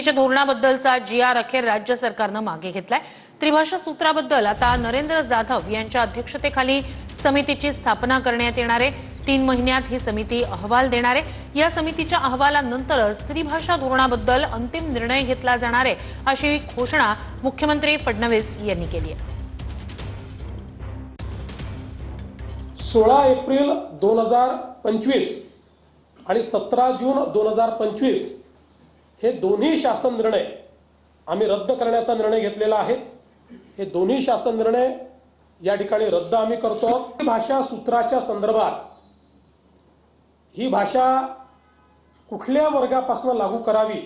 समितीच्या धोरणाबद्दलचा GR अखेर राज्य सरकारनं मागे घेतलाय। त्रिभाषा सूत्राबद्दल आता नरेंद्र जाधव यांच्या अध्यक्षतेखाली समितीची स्थापना करण्यात येणार आहे। 3 महिन्यात ही समिती अहवाल देणार आहे। या समितीच्या अहवालानंतरच त्रिभाषा धोरणाबद्दल अंतिम निर्णय घेतला जाणार आहे, अशी घोषणा मुख्यमंत्री फडणवीस यांनी केली आहे। 16 एप्रिल 2025 आणि 17 जून 2025 हे दोन्ही शासन निर्णय आम्ही रद्द करण्याचा निर्णय घेतलेला आहे। हे दोन्ही शासन निर्णय या ठिकाणी रद्द आम्ही करतो आहोत। भाषा सूत्राच्या संदर्भात ही भाषा कुठल्या वर्गापासून लागू करावी,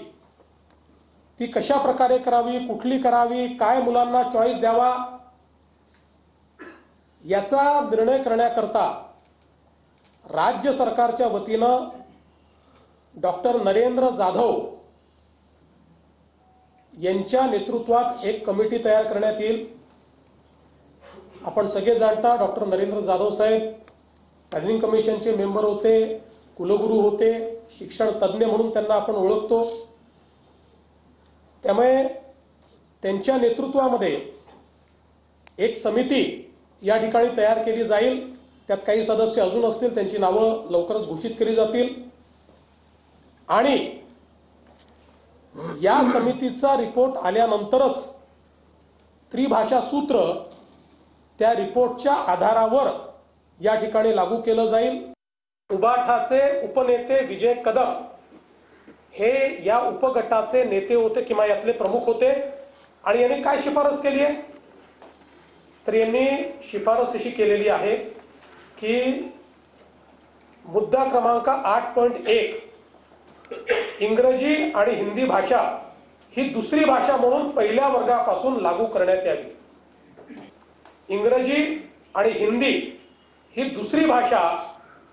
ती कशा प्रकारे करावी, कुठली करावी, काय मुलांना चॉईस द्यावा, याचा निर्णय करण्याकरता राज्य सरकारच्या वतीनं डॉक्टर नरेंद्र जाधव यांच्या नेतृत्वात एक कमिटी तयार करण्यात येईल। आपण सगळे जाणता डॉक्टर नरेंद्र जाधव साहेब प्लॅनिंग कमिशनचे मेंबर होते, कुलगुरू होते, शिक्षण तज्ञ म्हणून त्यांना आपण ओळखतो। त्यामुळे त्यांच्या नेतृत्वामध्ये एक समिती या ठिकाणी तयार केली जाईल। त्यात काही सदस्य अजून असतील, त्यांची नावं लवकरच घोषित केली जातील आणि या समितीचा रिपोर्ट आल्यानंतरच त्रिभाषा सूत्र त्या रिपोर्टच्या आधारावर या ठिकाणी लागू केलं जाईल। उबाठाचे उपनेते विजय कदम हे या उपगटाचे नेते होते किंवा यातले प्रमुख होते आणि यांनी काय शिफारस केली आहे, तर यांनी शिफारस अशी केलेली आहे की मुद्दा क्रमांक 8.1 इंग्रजी आणि हिंदी भाषा ही दुसरी भाषा म्हणून पहिल्या वर्गापासून लागू करण्यात यावी। इंग्रजी आणि हिंदी ही दुसरी भाषा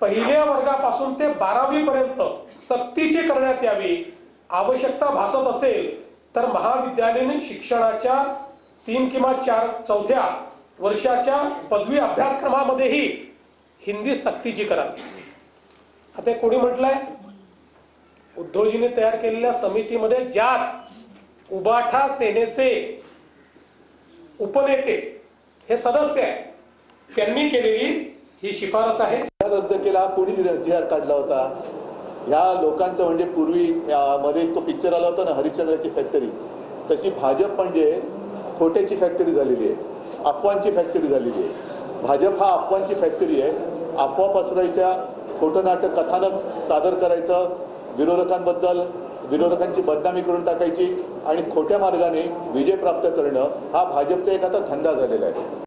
पहिल्या वर्गापासून ते 12वी पर्यंत सक्तीची करण्यात यावी। आवश्यकता भासत असेल तर महाविद्यालयीन शिक्षणाच्या 3 किंवा 4 चौथ्या वर्षाच्या पदवी अभ्यासक्रमामध्येही हिंदी सक्तीची करावी। आता कोणी म्हटलंय, उद्धवजींनी तयार केलेल्या समितीमध्ये ज्यात उबाठा सेनेचे उपनेते हे सदस्य आहेत, त्यांनी केलेली ही शिफारस आहे। रद्द केला, कोणी GR काढला होता? ह्या लोकांचं म्हणजे पूर्वी मध्ये तो पिक्चर आला होता ना, हरिश्चंद्राची फॅक्टरी, तशी भाजप म्हणजे खोट्याची फॅक्टरी झालेली आहे, अफवांची फॅक्टरी झालेली आहे। भाजप हा अफवांची फॅक्टरी आहे। अफवा पसरायच्या, खोटं नाटक कथानक सादर करायचं, विरोधकांची बदनामी करून टाकायची आणि खोट्या मार्गाने विजय प्राप्त करणं हा भाजपचा एक आता धंदा झालेला आहे।